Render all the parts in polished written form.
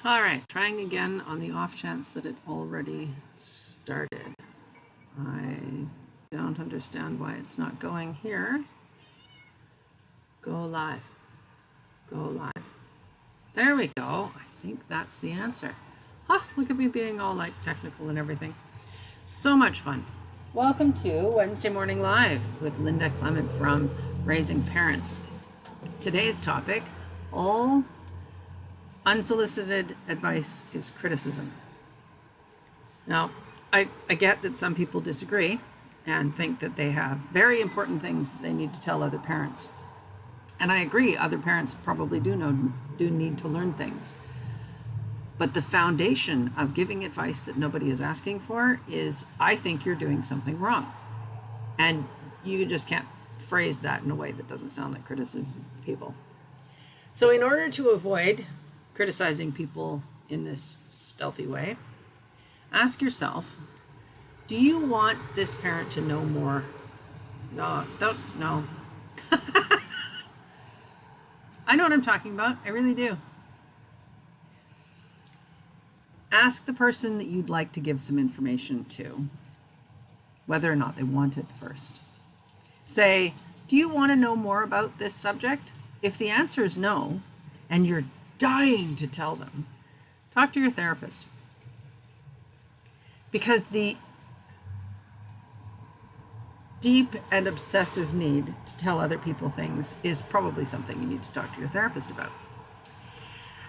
All right, trying again on the off chance that it already started. I don't understand why it's not going here. Go live. Go live. There we go. I think that's the answer. Ah, look at me being all like technical and everything. So much fun. Welcome to Wednesday Morning Live with Linda Clement from Raising Parents. Today's topic, all unsolicited advice is criticism. Now, I get that some people disagree and think that they have very important things that they need to tell other parents. And I agree, other parents probably do need to learn things. But the foundation of giving advice that nobody is asking for is, I think you're doing something wrong. And you just can't phrase that in a way that doesn't sound like criticism of people. So in order to avoid criticizing people in this stealthy way, ask yourself, do you want this parent to know more? No, don't know. I know what I'm talking about. I really do. Ask the person that you'd like to give some information to, whether or not they want it first. Say, do you want to know more about this subject? If the answer is no, and you're dying to tell them, talk to your therapist. Because the deep and obsessive need to tell other people things is probably something you need to talk to your therapist about.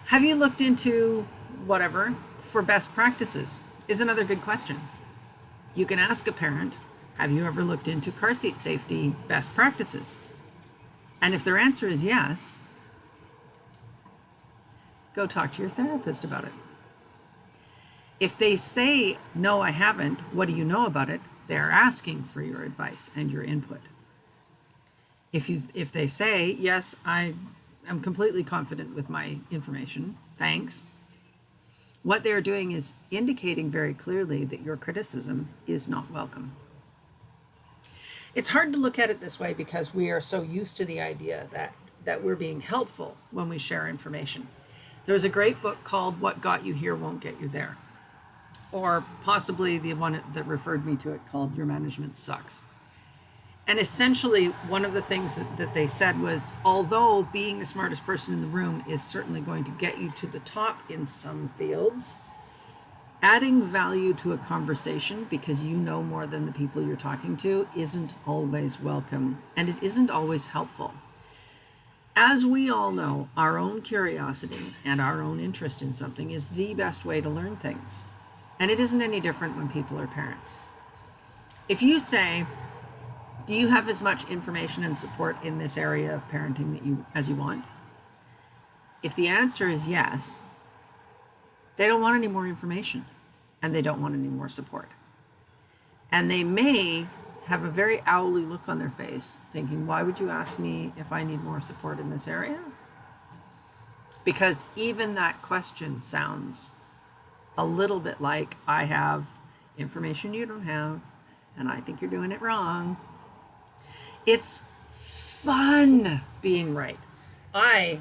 Have you looked into whatever for best practices? Is another good question. You can ask a parent, have you ever looked into car seat safety best practices? And if their answer is yes, go talk to your therapist about it. If they say, no, I haven't, what do you know about it? They're asking for your advice and your input. If they say, yes, I am completely confident with my information, thanks, what they're doing is indicating very clearly that your criticism is not welcome. It's hard to look at it this way because we are so used to the idea that we're being helpful when we share information. There's a great book called What Got You Here Won't Get You There, or possibly the one that referred me to it called Your Management Sucks. And essentially, one of the things that they said was, although being the smartest person in the room is certainly going to get you to the top in some fields, adding value to a conversation because you know more than the people you're talking to isn't always welcome, and it isn't always helpful. As we all know, our own curiosity and our own interest in something is the best way to learn things. And it isn't any different when people are parents. If you say, do you have as much information and support in this area of parenting as you want? If the answer is yes, they don't want any more information and they don't want any more support. And they may have a very owly look on their face thinking, why would you ask me if I need more support in this area? Because even that question sounds a little bit like, I have information you don't have, and I think you're doing it wrong. It's fun being right. I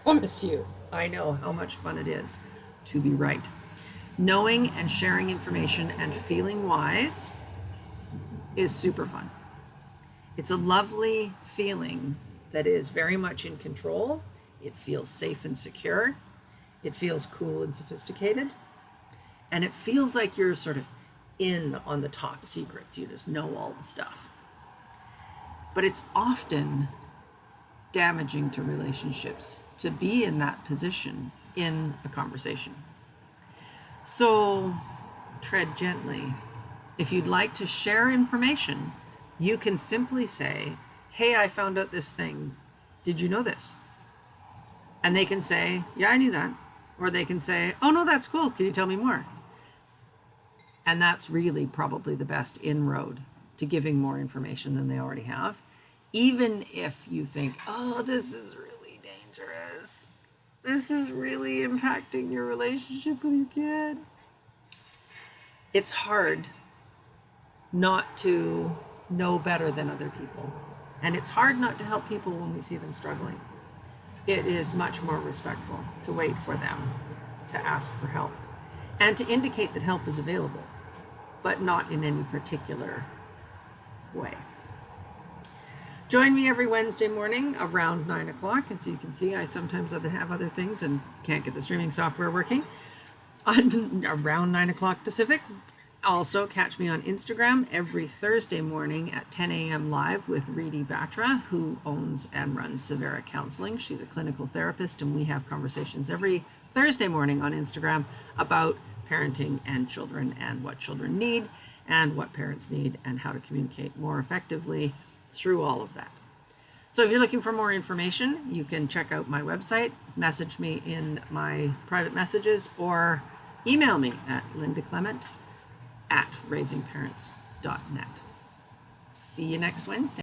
promise you, I know how much fun it is to be right. Knowing and sharing information and feeling wise is super fun. It's a lovely feeling that is very much in control. It feels safe and secure. It feels cool and sophisticated. And it feels like you're sort of in on the top secrets. You just know all the stuff. But it's often damaging to relationships to be in that position in a conversation. So tread gently. If you'd like to share information, you can simply say, hey, I found out this thing. Did you know this? And they can say, yeah, I knew that. Or they can say, oh, no, that's cool. Can you tell me more? And that's really probably the best inroad to giving more information than they already have. Even if you think, oh, this is really dangerous. This is really impacting your relationship with your kid. It's hard not to know better than other people. And it's hard not to help people when we see them struggling. It is much more respectful to wait for them to ask for help and to indicate that help is available, but not in any particular way. Join me every Wednesday morning around 9 o'clock. As you can see, I sometimes have other things and can't get the streaming software working. On around 9 o'clock Pacific. Also, catch me on Instagram every Thursday morning at 10 a.m. live with Reedy Batra, who owns and runs Severa Counseling. She's a clinical therapist, and we have conversations every Thursday morning on Instagram about parenting and children and what children need and what parents need and how to communicate more effectively through all of that. So if you're looking for more information, you can check out my website, message me in my private messages, or email me at lindaclement@raisingparents.net. See you next Wednesday.